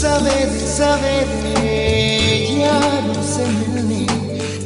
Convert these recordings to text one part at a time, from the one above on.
सवेरे सवेरे यारों से मिलने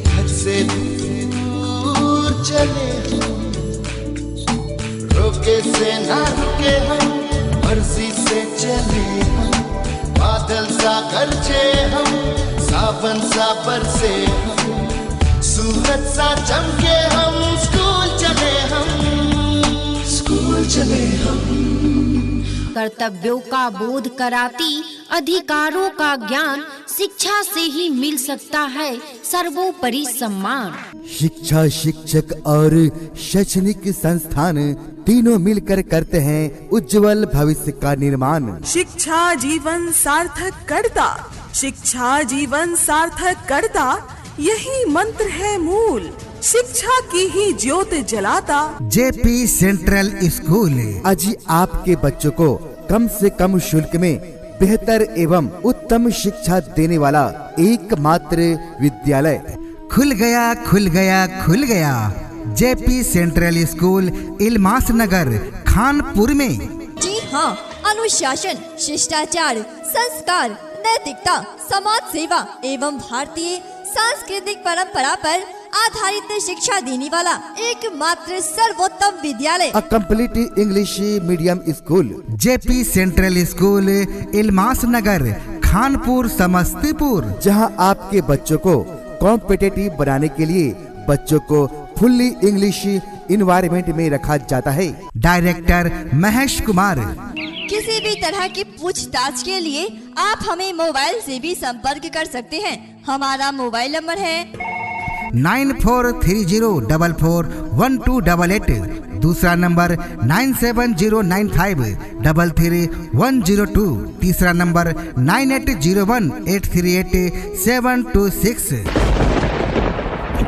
घर से दूर चले हम, रोके से ना रुके हम, मर्जी से चले हम, बादल सा गरजे हम, सावन सा बरसे हम, सूरज सा चमके हम, स्कूल चले हम। कर्तव्यों का बोध कराती अधिकारों का ज्ञान, शिक्षा से ही मिल सकता है सर्वोपरि सम्मान। शिक्षा, शिक्षक और शैक्षणिक संस्थान तीनों मिलकर करते हैं उज्जवल भविष्य का निर्माण। शिक्षा जीवन सार्थक करता, शिक्षा जीवन सार्थक करता, यही मंत्र है मूल, शिक्षा की ही ज्योत जलाता। जेपी सेंट्रल स्कूल आज आपके बच्चों को कम से कम शुल्क में बेहतर एवं उत्तम शिक्षा देने वाला एकमात्र विद्यालय। खुल गया खुल गया खुल गया JP Central School Ilmas Nagar Khanpur में। जी हाँ, अनुशासन, शिष्टाचार, संस्कार, नैतिकता, समाज सेवा एवं भारतीय सांस्कृतिक परंपरा पर आधारित शिक्षा देने वाला एकमात्र सर्वोत्तम विद्यालय। A complete English medium school JP Central School Ilmas Nagar Khanpur Samastipur, जहां आपके बच्चों को कॉम्पिटिटिव बनाने के लिए बच्चों को फुल्ली इंग्लिश इन्वायरमेंट में रखा जाता है। डायरेक्टर महेश कुमार। किसी भी तरह की पूछताछ के लिए आप हमें मोबाइल से भी संपर्क कर सकते हैं। हमारा मोबाइल नंबर है 9430441288, दूसरा नंबर 9709533102, तीसरा नंबर 9801838726।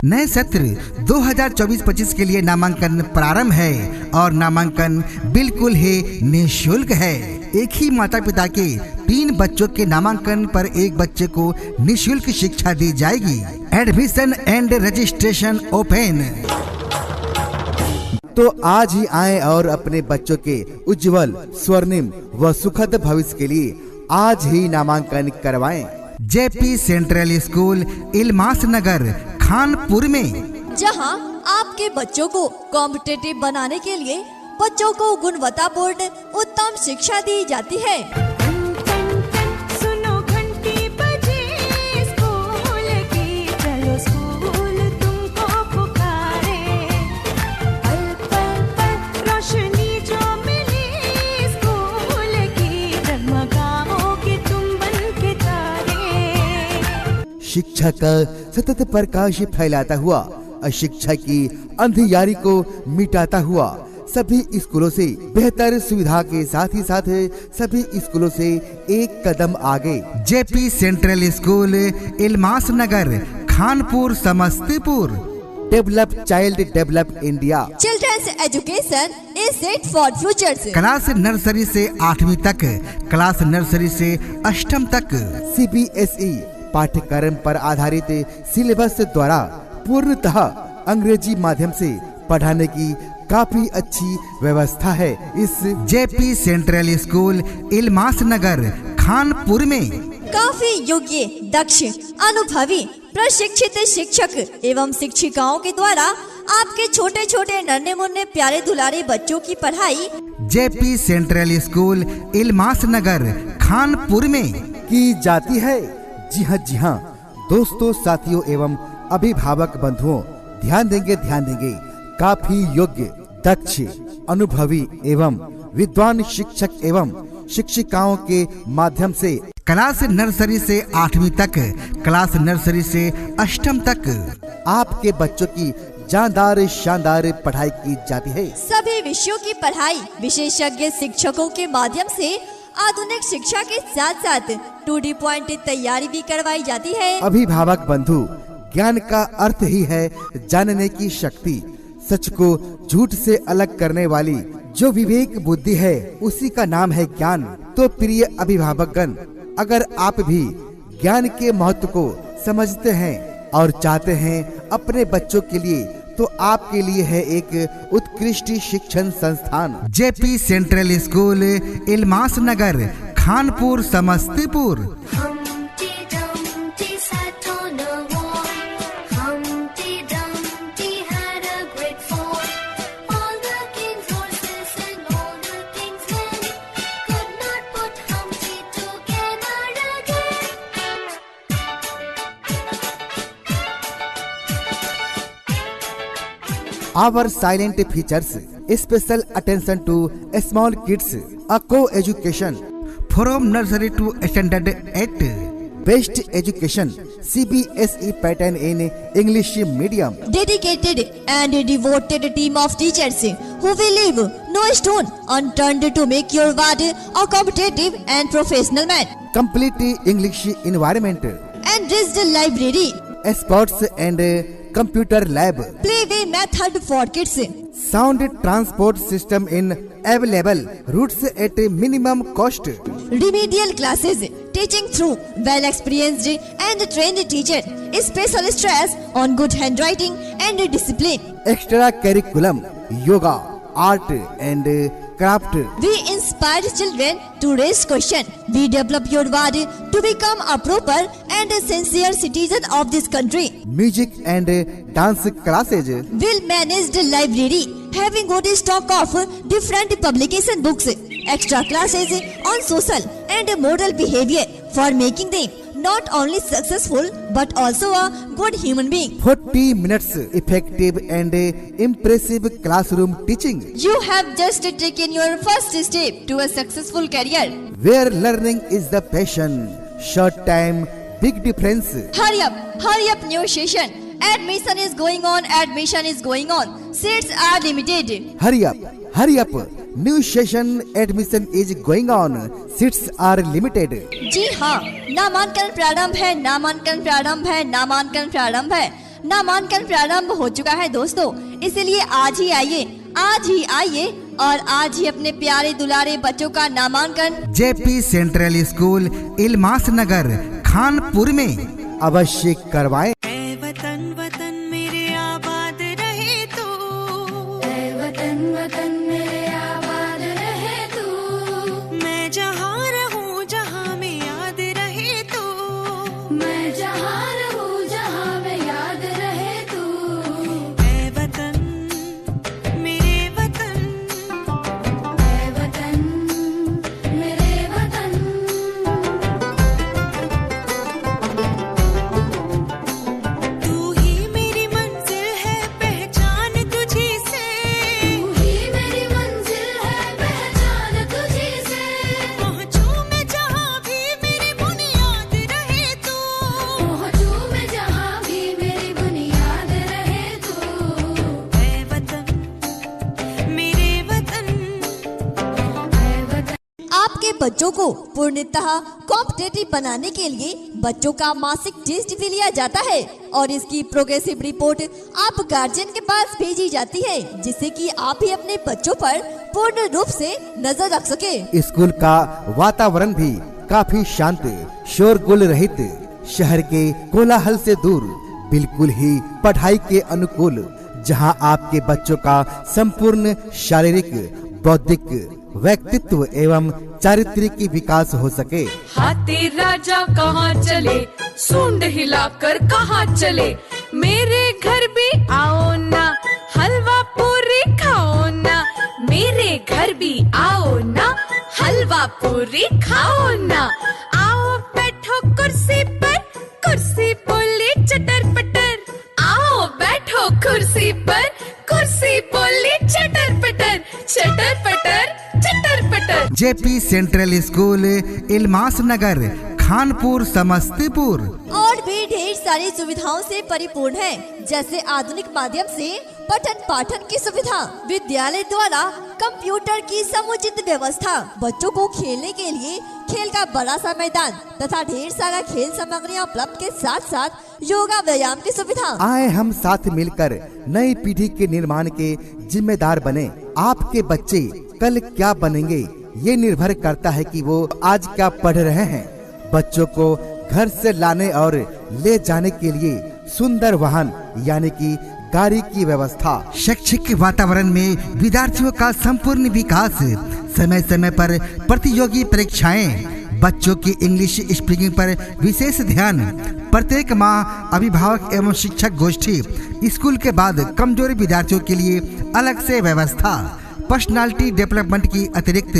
नए सत्र 2024-25 के लिए नामांकन प्रारंभ है और नामांकन बिल्कुल ही निःशुल्क है। एक ही माता पिता के 3 बच्चों के नामांकन पर एक बच्चे को निःशुल्क शिक्षा दी जाएगी। Admission and registration open. तो आज ही आए और अपने बच्चों के उज्जवल, स्वर्णिम व सुखद भविष्य के लिए आज ही नामांकन करवाएं। JP Central School Ilmas Nagar Khanpur में, जहां आपके बच्चों को कॉम्पिटिटिव बनाने के लिए बच्चों को गुणवत्तापूर्ण उत्तम शिक्षा दी जाती है। सुनो घंटी बजे स्कूल की, चलो स्कूल तुमको पुकारे, पल पल पल रोशनी जो मिली स्कूल की, जगमगाओगे तुम बनके तारे। शिक्षा का सतत प्रकाश फैलाता हुआ, अशिक्षा की अंधियारी को मिटाता हुआ, सभी स्कूलों से बेहतर सुविधा के साथ ही साथ सभी स्कूलों से एक कदम आगे। JP Central School Ilmas Nagar Khanpur Samastipur. Develop child, develop India. Children's education is set for futures. Class nursery से 8वीं तक, क्लास नर्सरी से 8वीं तक CBSE पाठ्यक्रम पर आधारित सिलेबस द्वारा पूर्णतः अंग्रेजी माध्यम से पढ़ाने की काफी अच्छी व्यवस्था है। इस JP Central School Ilmas Nagar Khanpur में काफी योग्य, दक्ष, अनुभवी, प्रशिक्षित शिक्षक एवं शिक्षिकाओं के द्वारा आपके छोटे छोटे नन्हे मुन्ने प्यारे दुलारे बच्चों की पढ़ाई JP Central School Ilmas Nagar Khanpur में की जाती है। जी हाँ दोस्तों, साथियों एवं अभिभावक बंधुओं, ध्यान देंगे काफी योग्य, दक्ष, अनुभवी एवं विद्वान शिक्षक एवं शिक्षिकाओं के माध्यम से क्लास नर्सरी से 8वीं तक, क्लास नर्सरी से 8वीं तक आपके बच्चों की जानदार शानदार पढ़ाई की जाती है। सभी विषयों की पढ़ाई विशेषज्ञ शिक्षकों के माध्यम से आधुनिक शिक्षा के साथ साथ 2D पॉइंट तैयारी भी करवाई जाती है। अभिभावक बंधु, ज्ञान का अर्थ ही है जानने की शक्ति। सच को झूठ से अलग करने वाली जो विवेक बुद्धि है, उसी का नाम है ज्ञान। तो प्रिय अभिभावकगण, अगर आप भी ज्ञान के महत्व को समझते हैं और चाहते हैं अपने बच्चों के लिए, तो आपके लिए है एक उत्कृष्ट शिक्षण संस्थान JP Central School Ilmas Nagar Khanpur Samastipur. Humpty Dumpty sat on a wall. Humpty Dumpty had a great fall. All the king's horses and all the king's men could not put Humpty together again. Our silent features special attention to small kids, a co-education from nursery to standard 8, best education CBSE pattern in English medium, Dedicated and devoted team of teachers who will leave no stone unturned to make your ward a competitive and professional man. complete English environment, Enriched library, sports and computer lab, playway method for kids, sound transport system in available routes at minimum cost, remedial classes, teaching through well experienced and trained teacher, special stress on good handwriting and discipline. extra curriculum, yoga, art and craft, We inspire children to raise question. We develop your ward to become a proper and sincere citizen of this country. music and dance classes, Will manage the library, having good stock of different publication books, extra classes on social and moral behavior for making them not only successful but also a good human being. 40 minutes effective and impressive classroom teaching, You have just taken your first step to a successful career. where learning is the passion, short time, big difference. Hurry up, new session. Admission is going on. Seats are limited. Hurry up, new session admission is going on, seats are limited. जी हाँ, नामांकन प्रारंभ हो चुका है दोस्तों। इसलिए आज ही आइए और आज ही अपने प्यारे दुलारे बच्चों का नामांकन JP Central School Ilmas Nagar Khanpur में अवश्य करवाएं। ऐ वतन वतन मेरे आबाद रहे तू, ऐ वतन वतन मेरे आबाद रहे तू, मैं जहाँ रहूँ जहाँ में याद रहे तू, मैं जहाँ रहूँ जहाँ में याद रहे तू, ऐ वतन मेरे वतन, ऐ वतन मेरे वतन। तू ही मेरी मंजिल है पहचान तुझी से, तू ही मेरी मंजिल है पहचान तुझी से, पहुँचूं मैं जहाँ भी मेरी बुनियाद रहे तू, पहुँचूं मैं जहाँ भी मेरी बुनियाद रहे तू, ऐ वतन मेरे वतन, ऐ वतन। आपके बच्चों को पूर्णतः कॉम्पिटेटिव बनाने के लिए बच्चों का मासिक टेस्ट भी लिया जाता है और इसकी प्रोग्रेसिव रिपोर्ट आप गार्जियन के पास भेजी जाती है, जिससे कि आप भी अपने बच्चों पर पूर्ण रूप से नजर रख सके। स्कूल का वातावरण भी काफी शांत, शोरगुल रहित, शहर के कोलाहल से दूर, बिल्कुल ही पढ़ाई के अनुकूल, जहां आपके बच्चों का संपूर्ण शारीरिक, बौद्धिक, व्यक्तित्व एवं चारित्रिक विकास हो सके। हाथी राजा कहाँ चले, सूंड हिलाकर कहाँ चले, मेरे घर भी आओ ना, हलवा पूरी खाओ ना, मेरे घर भी आओ ना, हलवा पूरी खाओ ना, आओ बैठो कुर्सी पर, कुर्सी बोली चटर पटर, आओ बैठो कुर्सी पर, कुर्सी बोली चटर पटर, चटर पटर, चटर पटर। JP Central School Ilmas Nagar Khanpur Samastipur. और भी ढेर सारी सुविधाओं से परिपूर्ण है, जैसे आधुनिक माध्यम से पठन पाठन की सुविधा, विद्यालय द्वारा कंप्यूटर की समुचित व्यवस्था, बच्चों को खेलने के लिए खेल का बड़ा सा मैदान तथा ढेर सारा खेल सामग्रियाँ उपलब्ध के साथ साथ योगा व्यायाम की सुविधा। आए हम साथ मिलकर नई पीढ़ी के निर्माण के जिम्मेदार बने। आपके बच्चे कल क्या बनेंगे, ये निर्भर करता है कि वो आज क्या पढ़ रहे हैं। बच्चों को घर से लाने और ले जाने के लिए सुंदर वाहन यानी कि गाड़ी की व्यवस्था, शैक्षिक वातावरण में विद्यार्थियों का संपूर्ण विकास, समय समय पर प्रतियोगी परीक्षाएं, बच्चों की इंग्लिश स्पीकिंग पर विशेष ध्यान, प्रत्येक माह अभिभावक एवं शिक्षक गोष्ठी, स्कूल के बाद कमजोर विद्यार्थियों के लिए अलग से व्यवस्था, पर्सनालिटी डेवलपमेंट की अतिरिक्त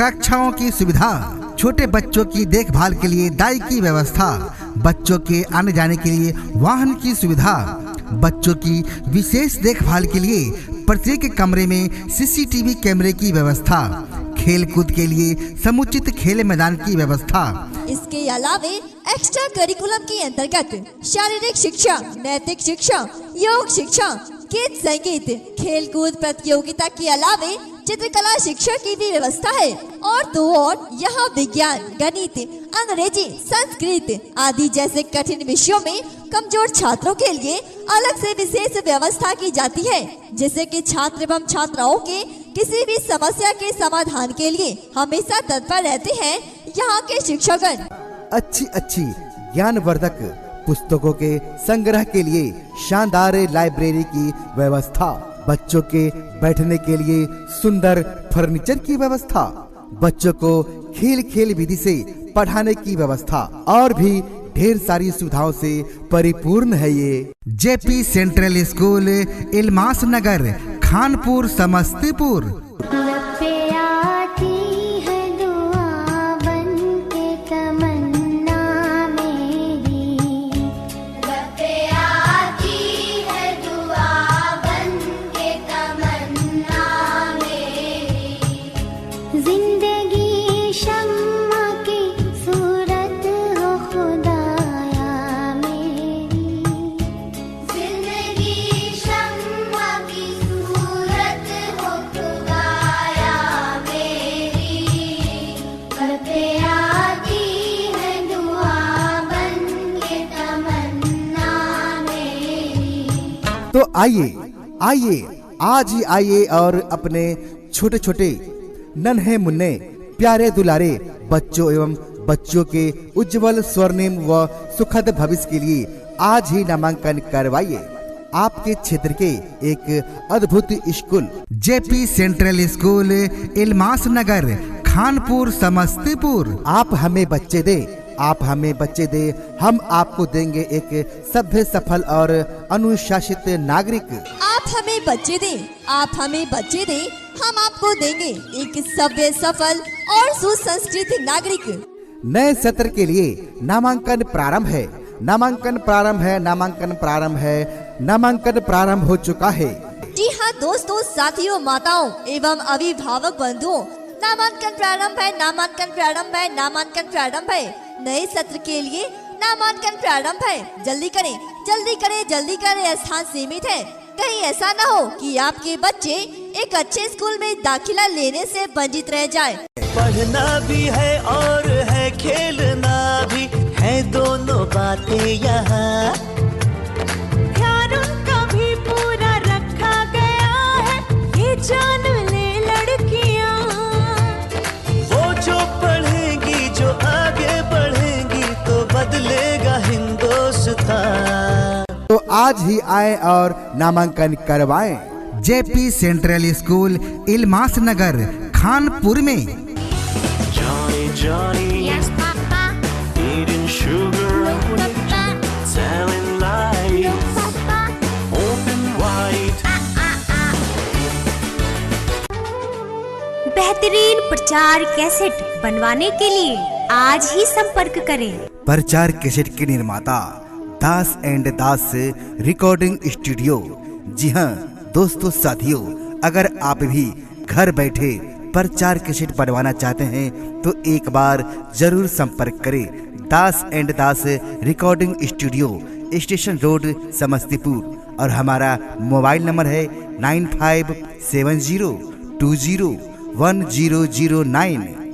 कक्षाओं की सुविधा, छोटे बच्चों की देखभाल के लिए दाई की व्यवस्था, बच्चों के आने जाने के लिए वाहन की सुविधा, बच्चों की विशेष देखभाल के लिए प्रत्येक कमरे में सीसीटीवी कैमरे की व्यवस्था, खेल कूद के लिए समुचित खेल मैदान की व्यवस्था। इसके अलावे एक्स्ट्रा करिकुलम के अंतर्गत शारीरिक शिक्षा, नैतिक शिक्षा, योग शिक्षा, गीत संगीत, खेल कूद प्रतियोगिता के अलावे चित्रकला शिक्षा की भी व्यवस्था है। और तो और यहाँ विज्ञान, गणित, अंग्रेजी, संस्कृत आदि जैसे कठिन विषयों में कमजोर छात्रों के लिए अलग से विशेष व्यवस्था की जाती है, जिससे कि छात्र एवं छात्राओं के किसी भी समस्या के समाधान के लिए हमेशा तत्पर रहते हैं यहाँ के शिक्षकगण। अच्छी ज्ञानवर्धक पुस्तकों के संग्रह के लिए शानदार लाइब्रेरी की व्यवस्था, बच्चों के बैठने के लिए सुंदर फर्नीचर की व्यवस्था, बच्चों को खेल विधि से पढ़ाने की व्यवस्था और भी ढेर सारी सुविधाओं से परिपूर्ण है ये JP Central School, Ilmas Nagar, Khanpur, Samastipur. तो आइए आज ही आइए और अपने छोटे छोटे नन्हे मुन्ने प्यारे दुलारे बच्चों एवं बच्चों के उज्जवल स्वर्णिम व सुखद भविष्य के लिए आज ही नामांकन करवाइए आपके क्षेत्र के एक अद्भुत school JP Central School, Ilmas Nagar, Khanpur, Samastipur. आप हमें बच्चे दे, आप हमें बच्चे दे, हम आपको देंगे एक सभ्य, सफल और अनुशासित नागरिक। आप हमें बच्चे दे, आप हमें बच्चे दे, हम आपको देंगे एक सभ्य, सफल और सुसंस्कृत नागरिक। नए सत्र के लिए नामांकन प्रारंभ है, नामांकन प्रारंभ हो चुका है। जी हाँ दोस्तों, साथियों, माताओं एवं अभिभावक बंधुओं, नामांकन प्रारंभ है। नए सत्र के लिए नामांकन प्रारंभ है। जल्दी करें, स्थान सीमित है। कहीं ऐसा न हो कि आपके बच्चे एक अच्छे स्कूल में दाखिला लेने से वंचित रह जाए। पढ़ना भी है और है खेलना भी है, दोनों बातें यहाँ ध्यान उनका भी पूरा रखा गया है, ये जान ले लड़कियाँ। वो जो पढ़ेंगी, जो आगे बढ़ेंगी, तो बदलेगा हिंदुस्तान। तो आज ही आए और नामांकन करवाएं JP Central School, Ilmas Nagar, Khanpur में। Johnny, Yes, Papa. eating sugar, No, Papa. telling lies, No, Papa. open wide. बेहतरीन प्रचार कैसेट बनवाने के लिए आज ही संपर्क करें। प्रचार कैसेट के निर्माता दास एंड दास रिकॉर्डिंग स्टूडियो। जी हाँ दोस्तों, साथियों, अगर आप भी घर बैठे प्रचार कैसेट बनवाना चाहते हैं तो एक बार जरूर संपर्क करें Das and Das recording studio, station road, Samastipur. और हमारा मोबाइल नंबर है 9570201009।